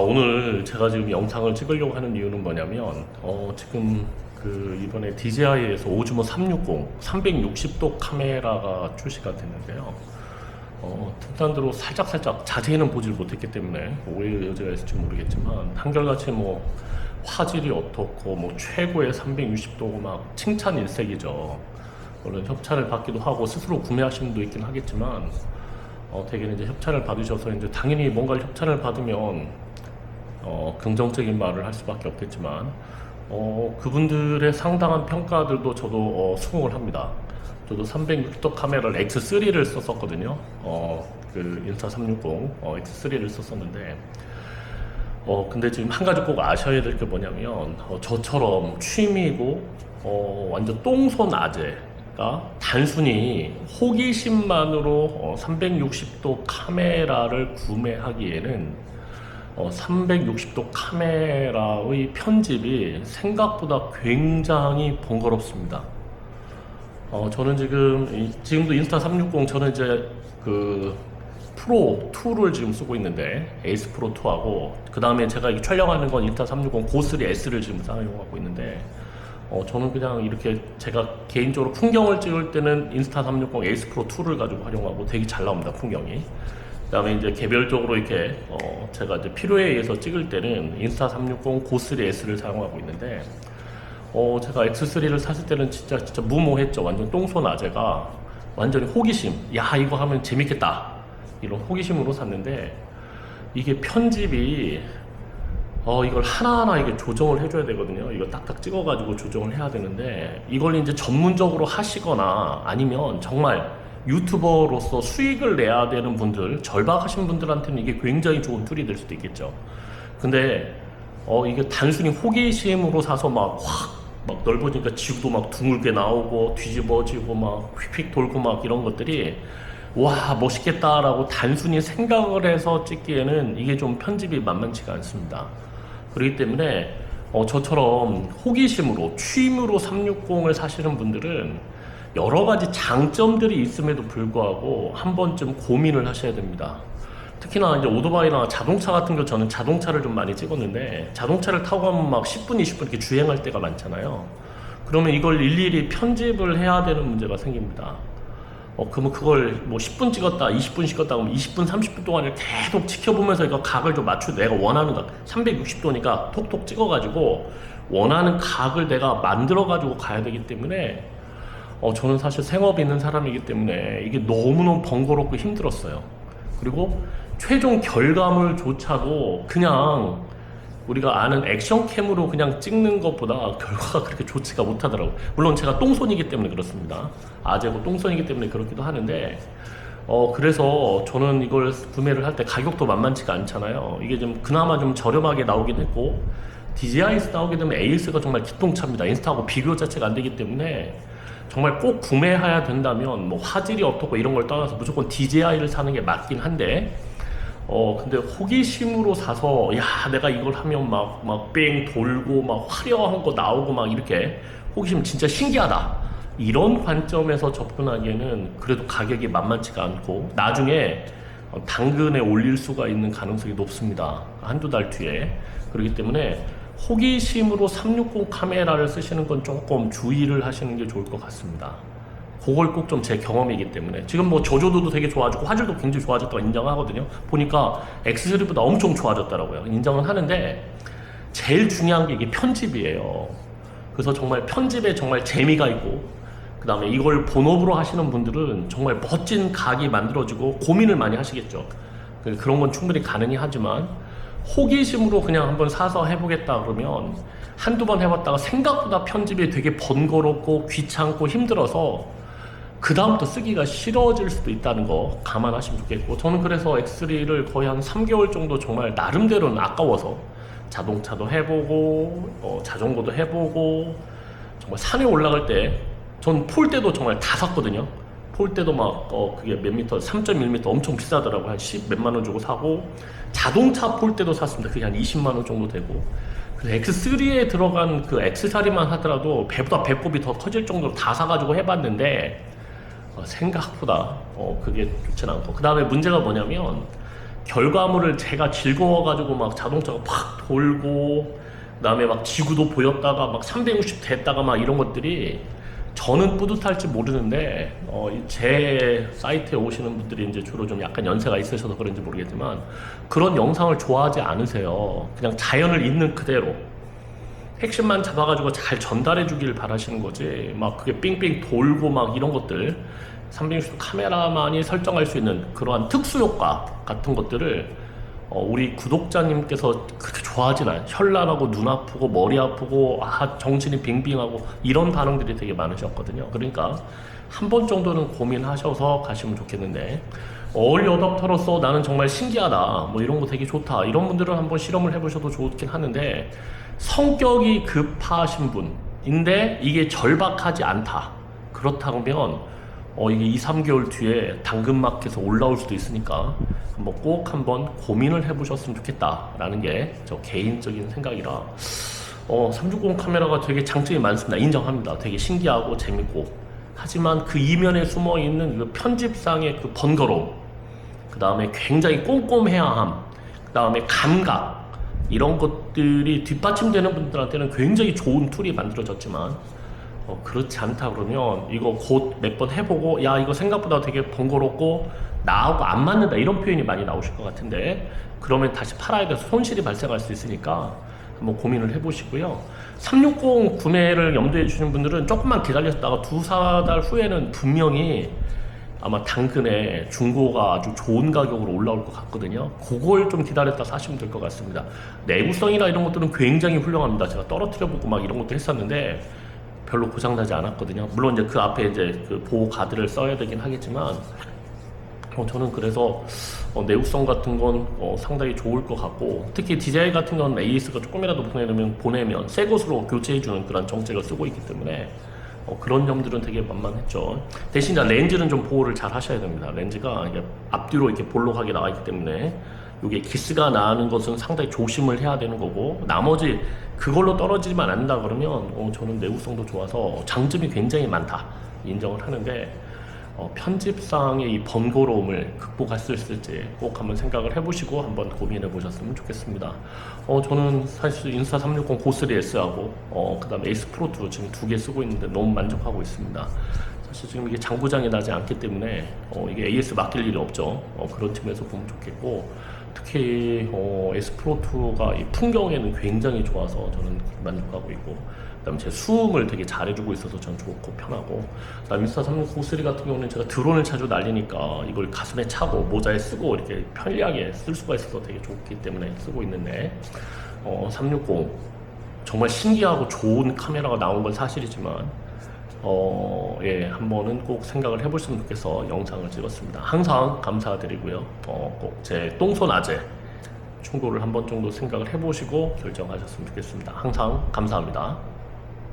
오늘 제가 지금 영상을 찍으려고 하는 이유는 뭐냐면 지금 이번에 DJI에서 오즈모 360 360도 카메라가 출시가 됐는데요. 특단으로 살짝 자세히는 보질 못했기 때문에 오해의 여지가 있을지 모르겠지만 한결같이 뭐 화질이 어떻고 뭐 최고의 360도고 막 칭찬 일색이죠. 물론 협찬을 받기도 하고 스스로 구매하시는 분도 있긴 하겠지만 대개는 이제 협찬을 받으셔서 이제 당연히 뭔가 협찬을 받으면 긍정적인 말을 할 수밖에 없겠지만 그분들의 상당한 평가들도 저도 수긍을 합니다. 저도 360도 카메라를 X3를 썼었거든요. 그 인스타 360 X3를 썼었는데 근데 지금 한 가지 꼭 아셔야 될 게 뭐냐면 저처럼 취미고 완전 똥손 아재가 단순히 호기심만으로 360도 카메라를 구매하기에는 360도 카메라의 편집이 생각보다 굉장히 번거롭습니다. 저는 지금도 인스타 360 저는 이제 그 프로 2를 지금 쓰고 있는데 에이스 프로 2하고 그 다음에 제가 촬영하는 건 인스타 360 고3 S를 지금 사용하고 있는데 저는 그냥 이렇게 제가 개인적으로 풍경을 찍을 때는 인스타 360 에이스 프로 2를 가지고 활용하고 되게 잘 나옵니다, 풍경이. 그 다음에 이제 개별적으로 이렇게 제가 이제 필요에 의해서 찍을 때는 인스타 360 고3 S를 사용하고 있는데 제가 X3를 샀을 때는 진짜 무모했죠. 완전 똥손 아재가 완전히 호기심, 야 이거 하면 재밌겠다 이런 호기심으로 샀는데 이게 편집이 이걸 하나하나 이게 조정을 해줘야 되거든요. 이거 딱딱 찍어가지고 조정을 해야 되는데 이걸 이제 전문적으로 하시거나 아니면 정말 유튜버로서 수익을 내야 되는 분들, 절박하신 분들한테는 이게 굉장히 좋은 툴이 될 수도 있겠죠. 근데 이게 단순히 호기심으로 사서 막 넓어지니까 지구도 막 둥글게 나오고 뒤집어지고 막 휙휙 돌고 막 이런 것들이 와 멋있겠다라고 단순히 생각을 해서 찍기에는 이게 좀 편집이 만만치가 않습니다. 그렇기 때문에 저처럼 호기심으로 취미로 360을 사시는 분들은 여러 가지 장점들이 있음에도 불구하고 한 번쯤 고민을 하셔야 됩니다. 특히나 이제 오토바이나 자동차 같은 경우 저는 자동차를 좀 많이 찍었는데 자동차를 타고 가면 막 10분, 20분 이렇게 주행할 때가 많잖아요. 그러면 이걸 일일이 편집을 해야 되는 문제가 생깁니다. 그러면 그걸 뭐 10분 찍었다, 20분 찍었다 그러면 20분, 30분 동안 계속 지켜보면서 이거 각을 좀 맞추고 내가 원하는 각 360도니까 톡톡 찍어가지고 원하는 각을 내가 만들어가지고 가야 되기 때문에 저는 사실 생업이 있는 사람이기 때문에 이게 너무너무 번거롭고 힘들었어요. 그리고 최종 결과물조차도 그냥 우리가 아는 액션캠으로 그냥 찍는 것보다 결과가 그렇게 좋지가 못하더라고요. 물론 제가 똥손이기 때문에 그렇습니다. 아재고 똥손이기 때문에 그렇기도 하는데 그래서 저는 이걸 구매를 할 때 가격도 만만치가 않잖아요. 이게 좀 그나마 좀 저렴하게 나오긴 했고 DJI에서 나오게 되면 AS가 정말 기똥차입니다. 인스타하고 비교 자체가 안 되기 때문에 정말 꼭 구매해야 된다면 뭐 화질이 어떻고 이런 걸 떠나서 무조건 DJI를 사는 게 맞긴 한데 근데 호기심으로 사서 야 내가 이걸 하면 막 뺑 돌고 막 화려한 거 나오고 막 이렇게 호기심 진짜 신기하다 이런 관점에서 접근하기에는 그래도 가격이 만만치가 않고 나중에 당근에 올릴 수가 있는 가능성이 높습니다. 한두 달 뒤에. 그렇기 때문에 호기심으로 360 카메라를 쓰시는 건 조금 주의를 하시는 게 좋을 것 같습니다. 그걸 꼭 좀 제 경험이기 때문에 지금 뭐 저조도도 되게 좋아지고 화질도 굉장히 좋아졌다고 인정하거든요. 보니까 X3보다 엄청 좋아졌더라고요. 인정은 하는데 제일 중요한 게 이게 편집이에요. 그래서 정말 편집에 정말 재미가 있고 그 다음에 이걸 본업으로 하시는 분들은 정말 멋진 각이 만들어지고 고민을 많이 하시겠죠. 그런 건 충분히 가능히 하지만 호기심으로 그냥 한번 사서 해보겠다 그러면 한두 번 해봤다가 생각보다 편집이 되게 번거롭고 귀찮고 힘들어서 그 다음부터 쓰기가 싫어질 수도 있다는 거 감안하시면 좋겠고 저는 그래서 X3를 거의 한 3개월 정도 정말 나름대로는 아까워서 자동차도 해보고 자전거도 해보고 정말 산에 올라갈 때 전 폴대도 정말 다 샀거든요. 폴대도 막 그게 몇 미터 3.1m 엄청 비싸더라고. 한 10 몇만 원 주고 사고 자동차 폴대도 샀습니다. 그게 한 20만 원 정도 되고 그래서 X3에 들어간 그 X사리만 하더라도 배보다 배꼽이 더 커질 정도로 다 사가지고 해봤는데 생각보다 그게 좋진 않고 그 다음에 문제가 뭐냐면 결과물을 제가 즐거워가지고 막 자동차가 팍 돌고 그다음에 막 지구도 보였다가 막 360 됐다가 막 이런 것들이 저는 뿌듯할지 모르는데 제 사이트에 오시는 분들이 이제 주로 좀 약간 연세가 있으셔서 그런지 모르겠지만 그런 영상을 좋아하지 않으세요. 그냥 자연을 있는 그대로 핵심만 잡아가지고 잘 전달해 주길 바라시는 거지 막 그게 삥삥 돌고 막 이런 것들 360도 카메라만이 설정할 수 있는 그러한 특수 효과 같은 것들을 우리 구독자님께서 그렇게 좋아하진 않아요. 현란하고 눈 아프고 머리 아프고 정신이 빙빙하고 이런 반응들이 되게 많으셨거든요. 그러니까 한 번 정도는 고민하셔서 가시면 좋겠는데 얼리 어답터로서 나는 정말 신기하다 뭐 이런 거 되게 좋다 이런 분들은 한번 실험을 해보셔도 좋긴 하는데 성격이 급하신 분인데 이게 절박하지 않다 그렇다면 이게 2, 3개월 뒤에 당근마켓에서 올라올 수도 있으니까 한번 고민을 해보셨으면 좋겠다라는 게 저 개인적인 생각이라 360 카메라가 되게 장점이 많습니다. 인정합니다. 되게 신기하고 재밌고 하지만 그 이면에 숨어있는 그 편집상의 그 번거로움 그 다음에 굉장히 꼼꼼해야 함 그 다음에 감각 이런 것들이 뒷받침되는 분들한테는 굉장히 좋은 툴이 만들어졌지만 그렇지 않다 그러면 이거 곧 몇 번 해보고 야 이거 생각보다 되게 번거롭고 나하고 안 맞는다 이런 표현이 많이 나오실 것 같은데 그러면 다시 팔아야 돼서 손실이 발생할 수 있으니까 한번 고민을 해보시고요. 360 구매를 염두에 주시는 분들은 조금만 기다렸다가 2-4달 후에는 분명히 아마 당근에 중고가 아주 좋은 가격으로 올라올 것 같거든요. 그걸 좀 기다렸다 사시면 될 것 같습니다. 내구성이나 이런 것들은 굉장히 훌륭합니다. 제가 떨어뜨려보고 막 이런 것도 했었는데 별로 고장나지 않았거든요. 물론 이제 그 앞에 이제 그 보호 가드를 써야 되긴 하겠지만 저는 그래서 내구성 같은 건 상당히 좋을 것 같고 특히 DJI 같은 건 AS가 조금이라도 보내면 새 것으로 교체해주는 그런 정책을 쓰고 있기 때문에 그런 점들은 되게 만만했죠. 대신 렌즈는 좀 보호를 잘 하셔야 됩니다. 렌즈가 이게 앞뒤로 이렇게 볼록하게 나와 있기 때문에 이게 기스가 나는 것은 상당히 조심을 해야 되는 거고 나머지 그걸로 떨어지지만 않는다 그러면 저는 내구성도 좋아서 장점이 굉장히 많다 인정을 하는데 편집상의 이 번거로움을 극복할 수 있을지 꼭 한번 생각을 해보시고 한번 고민해 보셨으면 좋겠습니다. 저는 사실 인스타 360 고3S하고 그 다음에 에이스 프로2 지금 2개 쓰고 있는데 너무 만족하고 있습니다. 사실 지금 이게 장고장이 나지 않기 때문에 이게 AS 맡길 일이 없죠. 그런 측면에서 보면 좋겠고 특히 S 프로2가 이 풍경에는 굉장히 좋아서 저는 만족하고 있고 그다음에 제 수음을 되게 잘해주고 있어서 전 좋고 편하고 그다음에 인스타 360 고3 같은 경우는 제가 드론을 자주 날리니까 이걸 가슴에 차고 모자에 쓰고 이렇게 편리하게 쓸 수가 있어서 되게 좋기 때문에 쓰고 있는데 360 정말 신기하고 좋은 카메라가 나온 건 사실이지만 한 번은 꼭 생각을 해보시면 좋겠어 영상을 찍었습니다. 항상 감사드리고요. 꼭 제 똥손아재 충고를 한 번 정도 생각을 해보시고 결정하셨으면 좋겠습니다. 항상 감사합니다.